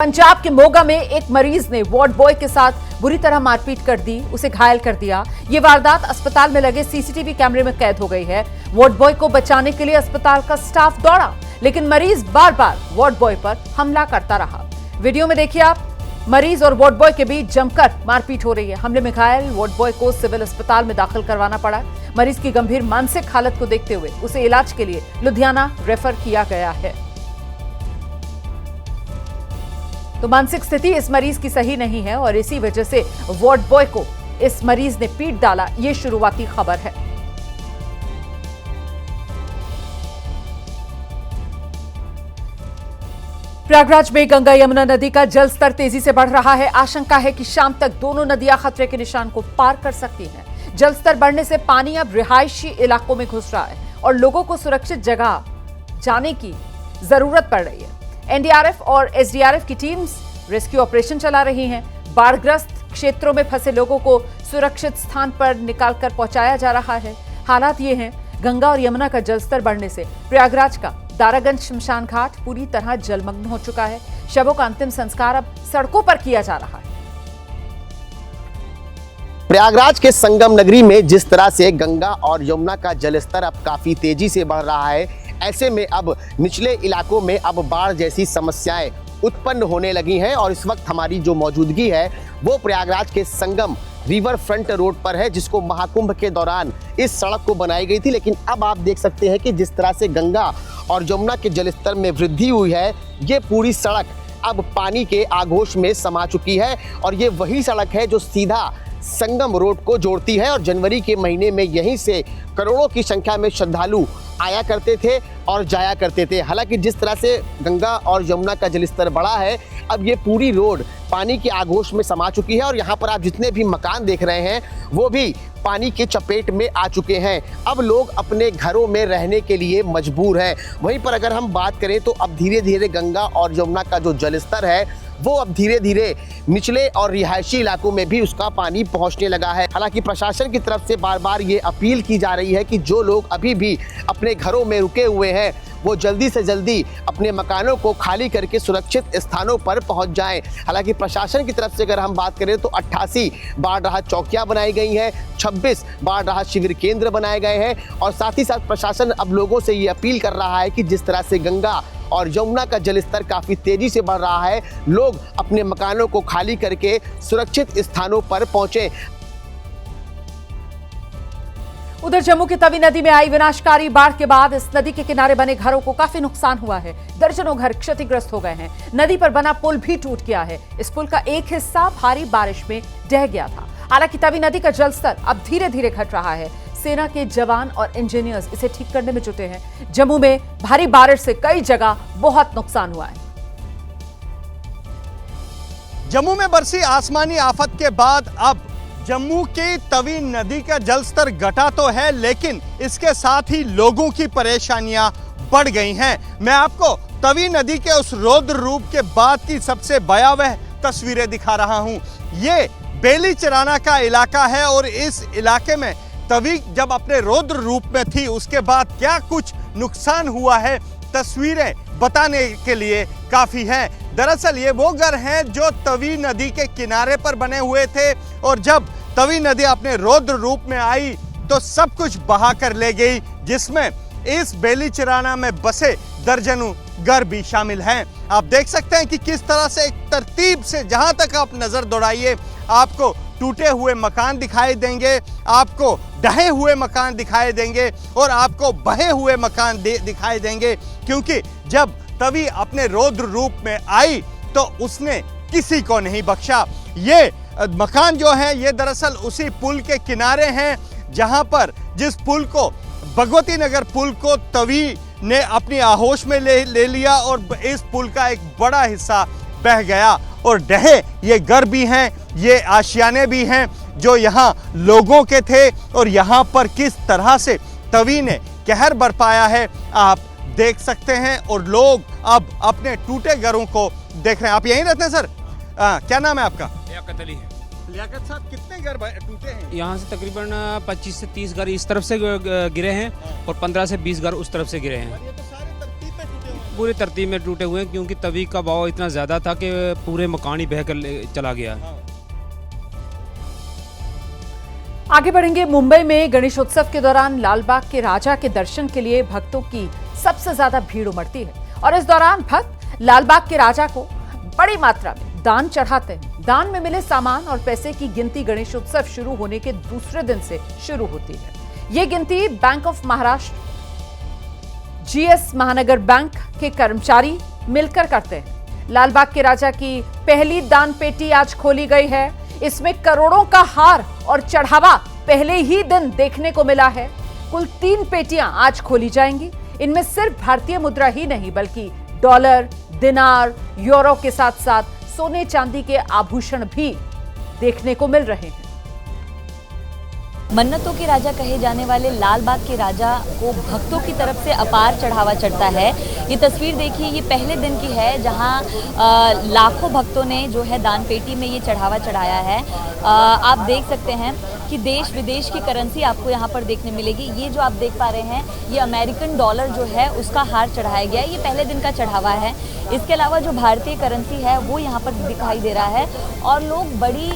पंजाब के मोगा में एक मरीज ने वार्ड बॉय के साथ बुरी तरह मारपीट कर दी, उसे घायल कर दिया। ये वारदात अस्पताल में लगे सीसीटीवी कैमरे में कैद हो गई है। वार्ड बॉय को बचाने के लिए अस्पताल का स्टाफ दौड़ा, लेकिन मरीज बार बार वार्ड बॉय पर हमला करता रहा। वीडियो में देखिए आप, मरीज और वार्ड बॉय के बीच जमकर मारपीट हो रही है। हमले में घायल वार्ड बॉय को सिविल अस्पताल में दाखिल करवाना पड़ा। मरीज की गंभीर मानसिक हालत को देखते हुए उसे इलाज के लिए लुधियाना रेफर किया गया है। तो मानसिक स्थिति इस मरीज की सही नहीं है और इसी वजह से वार्ड बॉय को इस मरीज ने पीट डाला, ये शुरुआती खबर है। प्रयागराज में गंगा यमुना नदी का जलस्तर तेजी से बढ़ रहा है। आशंका है कि शाम तक दोनों नदियां खतरे के निशान को पार कर सकती हैं। जलस्तर बढ़ने से पानी अब रिहायशी इलाकों में घुस रहा है और लोगों को सुरक्षित जगह जाने की जरूरत पड़ रही है। एनडीआरएफ और एसडीआरएफ की टीम्स रेस्क्यू ऑपरेशन चला रही हैं। बाढ़ग्रस्त क्षेत्रों में फंसे लोगों को सुरक्षित स्थान पर निकालकर पहुंचाया जा रहा है। हालात ये हैं, गंगा और यमुना का जलस्तर बढ़ने से प्रयागराज का दारागंज शमशान घाट पूरी तरह जलमग्न हो चुका है। शवों का अंतिम संस्कार अब सड़कों पर किया जा रहा है। प्रयागराज के संगम नगरी में जिस तरह से गंगा और यमुना का जलस्तर अब काफी तेजी से बढ़ रहा है, ऐसे में अब निचले इलाकों में अब बाढ़ जैसी समस्याएं उत्पन्न होने लगी हैं। और इस वक्त हमारी जो मौजूदगी है वो प्रयागराज के संगम रिवर फ्रंट रोड पर है, जिसको महाकुंभ के दौरान इस सड़क को बनाई गई थी। लेकिन अब आप देख सकते हैं कि जिस तरह से गंगा और यमुना के जलस्तर में वृद्धि हुई है, ये पूरी सड़क अब पानी के आगोश में समा चुकी है। और ये वही सड़क है जो सीधा संगम रोड को जोड़ती है। और जनवरी के महीने में यहीं से करोड़ों की संख्या में श्रद्धालु आया करते थे और जाया करते थे। हालांकि जिस तरह से गंगा और यमुना का जलस्तर बढ़ा है, अब ये पूरी रोड पानी के आगोश में समा चुकी है। और यहाँ पर आप जितने भी मकान देख रहे हैं वो भी पानी की चपेट में आ चुके हैं। अब लोग अपने घरों में रहने के लिए मजबूर हैं। वहीं पर अगर हम बात करें तो अब धीरे धीरे गंगा और यमुना का जो जलस्तर है वो अब धीरे धीरे निचले और रिहायशी इलाकों में भी उसका पानी पहुंचने लगा है। हालांकि प्रशासन की तरफ से बार बार ये अपील की जा रही है कि जो लोग अभी भी अपने घरों में रुके हुए हैं वो जल्दी से जल्दी अपने मकानों को खाली करके सुरक्षित स्थानों पर पहुंच जाएं। हालांकि प्रशासन की तरफ से अगर हम बात करें तो 88 बाढ़ राहत चौकियां बनाई गई हैं, 26 बाढ़ राहत शिविर केंद्र बनाए गए हैं। और साथ ही साथ प्रशासन अब लोगों से ये अपील कर रहा है कि जिस तरह से गंगा और यमुना का जलस्तर काफी तेजी से बढ़ रहा है, लोग अपने मकानों को खाली करके सुरक्षित स्थानों पर पहुंचे। उधर जम्मू की तवी नदी में आई विनाशकारी बाढ़ के बाद इस नदी के किनारे बने घरों को काफी नुकसान हुआ है। दर्जनों घर क्षतिग्रस्त हो गए हैं। नदी पर बना पुल भी टूट गया है। इस पुल का एक हिस्सा भारी बारिश में ढह गया था। हालांकि तवी नदी का जलस्तर अब धीरे धीरे घट रहा है। सेना के जवान और इंजीनियर्स इसे ठीक करने में जुटे हैं। जम्मू में भारी बारिश से कई जगह बहुत नुकसान हुआ है। जम्मू में बरसी आसमानी आफत के बाद अब जम्मू की तवी नदी का जलस्तर घटा तो है, लेकिन इसके साथ ही लोगों की परेशानियां बढ़ गई हैं। मैं आपको तवी नदी के उस रौद्र रूप के बाद की सबसे भयावह तस्वीरें दिखा रहा हूं। ये बेली चराना का इलाका है और इस इलाके में तवी जब अपने रौद्र रूप में थी उसके बाद क्या कुछ नुकसान हुआ है, तस्वीरें बताने के लिए काफी हैं। दरअसल ये वो घर हैं जो तवी नदी के किनारे पर बने हुए थे और जब तवी नदी अपने रौद्र रूप में आई तो सब कुछ बहा कर ले गई, जिसमें इस बेली चिराना में बसे दर्जनों घर भी शामिल हैं। आप देख सकते हैं कि किस तरह से एक तरतीब से जहां तक आप नजर दौड़ाइए आपको टूटे हुए मकान दिखाई देंगे, आपको ढहे हुए मकान दिखाई देंगे और आपको बहे हुए मकान दिखाई देंगे। क्योंकि जब तवी अपने रौद्र रूप में आई तो उसने किसी को नहीं बख्शा। ये मकान जो है ये दरअसल उसी पुल के किनारे हैं जहां पर जिस पुल को भगवती नगर पुल को तवी ने अपनी आहोश में ले लिया और इस पुल का एक बड़ा हिस्सा बह गया। और ढहे ये घर भी हैं, ये आशियाने भी हैं जो यहाँ लोगों के थे और यहाँ पर किस तरह से तवी ने कहर बरपाया है आप देख सकते हैं। और लोग अब अपने टूटे घरों को देख रहे हैं। आप यहीं रहते हैं सर? क्या नाम है आपका? लियाकत अली है। लियाकत साहब, कितने घर टूटे हैं? यहाँ से तकरीबन 25 से 30 घर इस तरफ से गिरे हैं और 15 से 20 घर उस तरफ से गिरे हैं। ये तो सारे तरतीब पे टूटे हुए हैं। पूरे तरतीब में टूटे हुए हैं क्योंकि तवी का बहाव इतना ज़्यादा था कि पूरे मकान ही बह कर चला गया। आगे बढ़ेंगे। मुंबई में गणेशोत्सव के दौरान लालबाग के राजा के दर्शन के लिए भक्तों की सबसे ज्यादा भीड़ उमड़ती है और इस दौरान भक्त लालबाग के राजा को बड़ी मात्रा में दान चढ़ाते हैं। दान में मिले सामान और पैसे की गिनती गणेशोत्सव शुरू होने के दूसरे दिन से शुरू होती है। ये गिनती बैंक ऑफ महाराष्ट्र, जीएस महानगर बैंक के कर्मचारी मिलकर करते हैं। लालबाग के राजा की पहली दान पेटी आज खोली गई है। इसमें करोड़ों का हार और चढ़ावा पहले ही दिन देखने को मिला है। कुल 3 पेटियां आज खोली जाएंगी। इनमें सिर्फ भारतीय मुद्रा ही नहीं बल्कि डॉलर, दिनार, यूरो के साथ साथ सोने चांदी के आभूषण भी देखने को मिल रहे हैं। मन्नतों के राजा कहे जाने वाले लालबाग के राजा को भक्तों की तरफ से अपार चढ़ावा चढ़ता है। ये तस्वीर देखिए, ये पहले दिन की है जहां लाखों भक्तों ने जो है दान पेटी में ये चढ़ावा चढ़ाया है। आप देख सकते हैं कि देश विदेश की करेंसी आपको यहाँ पर देखने मिलेगी। ये जो आप देख पा रहे हैं, ये अमेरिकन डॉलर जो है उसका हार चढ़ाया गया है। ये पहले दिन का चढ़ावा है। इसके अलावा जो भारतीय करेंसी है वो यहाँ पर दिखाई दे रहा है और लोग बड़ी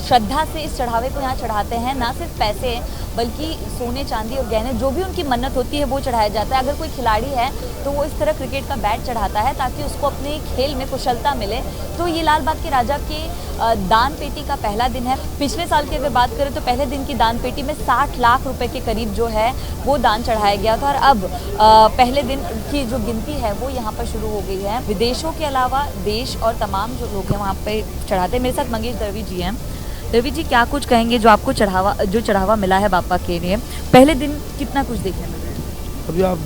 श्रद्धा से इस चढ़ावे को यहाँ चढ़ाते हैं। ना सिर्फ पैसे बल्कि सोने चांदी और गहने, जो भी उनकी मन्नत होती है वो चढ़ाया जाता है। अगर कोई खिलाड़ी है तो वो इस तरह क्रिकेट का बैट चढ़ाता है ताकि उसको अपने खेल में कुशलता मिले। तो ये लालबाग के राजा के दान पेटी का पहला दिन है। पिछले साल की अगर बात करें तो पहले दिन की दान पेटी में 60 लाख रुपए के करीब जो है वो दान चढ़ाया गया था और अब पहले दिन की जो गिनती है वो यहाँ पर शुरू हो गई है। विदेशों के अलावा देश और तमाम जो लोग हैं वहाँ पे चढ़ाते हैं। मेरे साथ मंगेश दर्वी जी हैं। दर्वी जी, क्या कुछ कहेंगे जो आपको चढ़ावा मिला है बापा के लिए? पहले दिन कितना कुछ देखने मिला है? अभी आप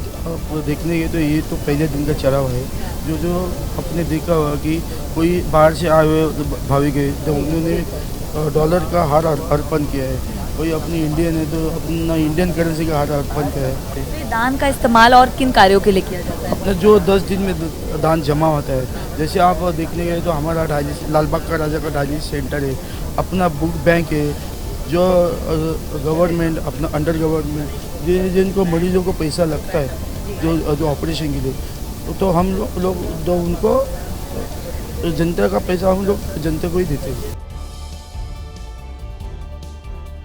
देखने गए तो ये तो पहले दिन का चढ़ावा है। जो आपने देखा होगा कि कोई बाहर से आए हुए भाविक है तो उन्होंने डॉलर का हार अर्पण किया है। कोई अपनी इंडियन है तो अपना इंडियन करेंसी का हार अर्पण किया है। तो दान का इस्तेमाल और किन कार्यों के लिए किया जाता है? अपना जो 10 दिन में दान जमा होता है, जैसे आप देखने गए तो हमारा लालबाग का राजा का डायलिसिस सेंटर है, अपना बुक बैंक है, जो गवर्नमेंट अपना अंडर गवर्नमेंट जिनको मरीजों को पैसा लगता है जो ऑपरेशन के लिए, तो हम लोग जो उनको जनता का पैसा हम लोग जनता को ही देते हैं।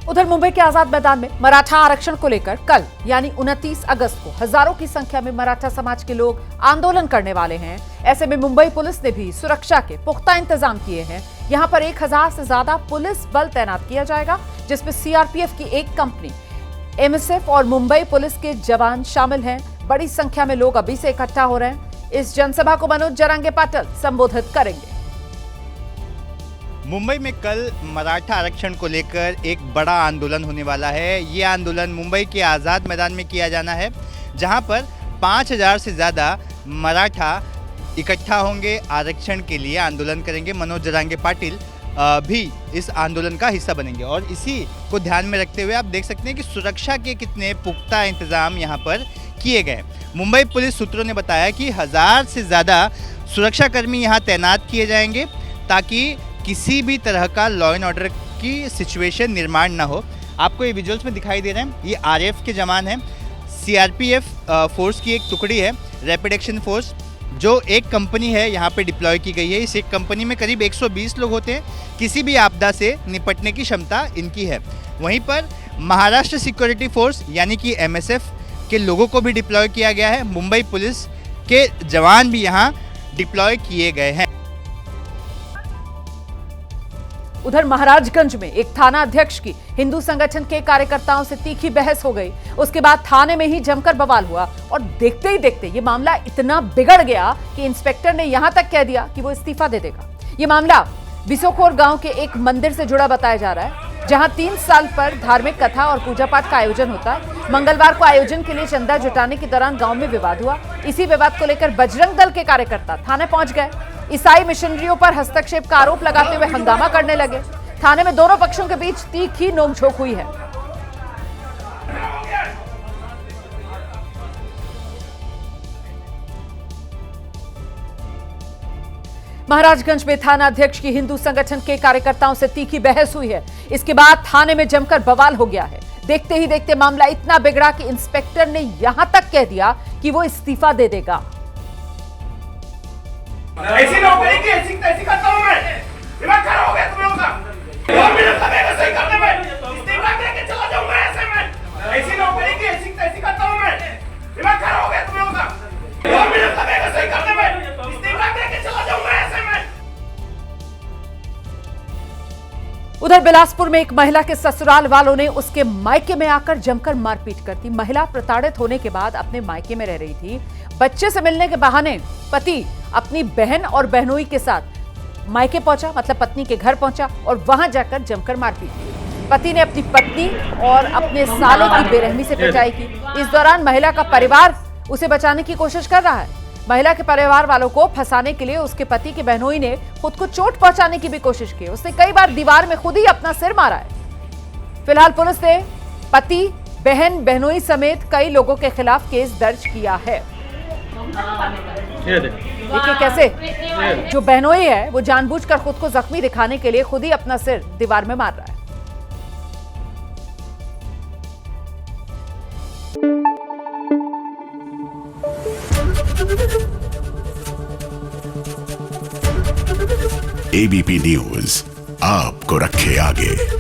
उधर मुंबई के आजाद मैदान में मराठा आरक्षण को लेकर कल यानी 29 अगस्त को हजारों की संख्या में मराठा समाज के लोग आंदोलन करने वाले हैं। ऐसे में मुंबई पुलिस ने भी सुरक्षा के पुख्ता इंतजाम किए हैं। यहां पर 1000 से ज्यादा पुलिस बल तैनात किया जाएगा, जिसमें सीआरपीएफ की एक कंपनी, एमएसएफ और मुंबई पुलिस के जवान शामिल हैं। बड़ी संख्या में लोग अभी से इकट्ठा हो रहे हैं। इस जनसभा को मनोज जरांगे पाटिल संबोधित करेंगे। मुंबई में कल मराठा आरक्षण को लेकर एक बड़ा आंदोलन होने वाला है। ये आंदोलन मुंबई के आज़ाद मैदान में किया जाना है, जहां पर 5000 से ज़्यादा मराठा इकट्ठा होंगे, आरक्षण के लिए आंदोलन करेंगे। मनोज जरांगे पाटिल भी इस आंदोलन का हिस्सा बनेंगे और इसी को ध्यान में रखते हुए आप देख सकते हैं कि सुरक्षा के कितने पुख्ता इंतजाम यहाँ पर किए गए। मुंबई पुलिस सूत्रों ने बताया कि 1000 से ज़्यादा सुरक्षाकर्मी यहाँ तैनात किए जाएंगे ताकि किसी भी तरह का लॉ एंड ऑर्डर की सिचुएशन निर्माण ना हो। आपको ये विजुअल्स में दिखाई दे रहे हैं, ये आरएएफ के जवान हैं। सीआरपीएफ फोर्स की एक टुकड़ी है, रैपिड एक्शन फोर्स, जो एक कंपनी है यहाँ पे डिप्लॉय की गई है। इस एक कंपनी में करीब 120 लोग होते हैं। किसी भी आपदा से निपटने की क्षमता इनकी है। वहीं पर महाराष्ट्र सिक्योरिटी फोर्स यानी कि एमएसएफ के लोगों को भी डिप्लॉय किया गया है। मुंबई पुलिस के जवान भी यहाँ डिप्लॉय किए गए हैं। उधर महाराजगंज में एक थाना अध्यक्ष की हिंदू संगठन के कार्यकर्ताओं से तीखी बहस हो गई। उसके बाद थाने में ही जमकर बवाल हुआ और देखते ही देखते ये मामला इतना बिगड़ गया कि इंस्पेक्टर ने यहां तक कह दिया कि वो इस्तीफा दे देगा। ये मामला बिसोखोर गांव के एक मंदिर से जुड़ा बताया जा रहा है, जहां 3 साल पर धार्मिक कथा और पूजा पाठ का आयोजन होता है। मंगलवार को आयोजन के लिए चंदा जुटाने के दौरान गांव में विवाद हुआ। इसी विवाद को लेकर बजरंग दल के कार्यकर्ता थाने पहुंच गए। ईसाई मिशनरियों पर हस्तक्षेप का आरोप लगाते हुए हंगामा करने लगे। थाने में दोनों पक्षों के बीच तीखी नोकझोंक हुई है। महाराजगंज में थाना अध्यक्ष की हिंदू संगठन के कार्यकर्ताओं से तीखी बहस हुई है। इसके बाद थाने में जमकर बवाल हो गया है। देखते ही देखते मामला इतना बिगड़ा कि इंस्पेक्टर ने यहां तक कह दिया कि वो इस्तीफा दे देगा। ऐसी नौकरी की ऐसी तैसी करता हूँ मैं। दिमाग खराब हो गया तुम लोगों का। 2 मिनट लगेगा सही करने में। इस्तीफा देके चला जाऊंगा ऐसे में। ऐसी नौकरी की ऐसी तैसी करता हूँ मैं। दिमाग खराब हो गया तुम लोगों का। 2 मिनट लगेगा सही करने में। इस्तीफा देके चला जाऊंगा ऐसे में। उधर बिलासपुर में एक महिला के ससुराल वालों ने उसके मायके में आकर जमकर मारपीट कर दी। महिला प्रताड़ित होने के बाद अपने मायके में रह रही थी। बच्चे से मिलने के बहाने पति अपनी बहन और बहनोई के साथ मायके पहुंचा, मतलब पत्नी के घर पहुंचा और वहां जाकर जमकर मारपीट की। पति ने अपनी पत्नी और अपने साले की बेरहमी से पिटाई की। इस दौरान महिला का परिवार उसे बचाने की कोशिश कर रहा है। महिला के परिवार वालों को फंसाने के लिए उसके पति की बहनोई ने खुद को चोट पहुंचाने की भी कोशिश की। उसने कई बार दीवार में खुद ही अपना सिर मारा है। फिलहाल पुलिस ने पति, बहन, बहनोई समेत कई लोगों के खिलाफ केस दर्ज किया है। देखिए कैसे जो बहनोई है वो जानबूझकर खुद को जख्मी दिखाने के लिए खुद ही अपना सिर दीवार में मार रहा है। एबीपी न्यूज आपको रखे आगे।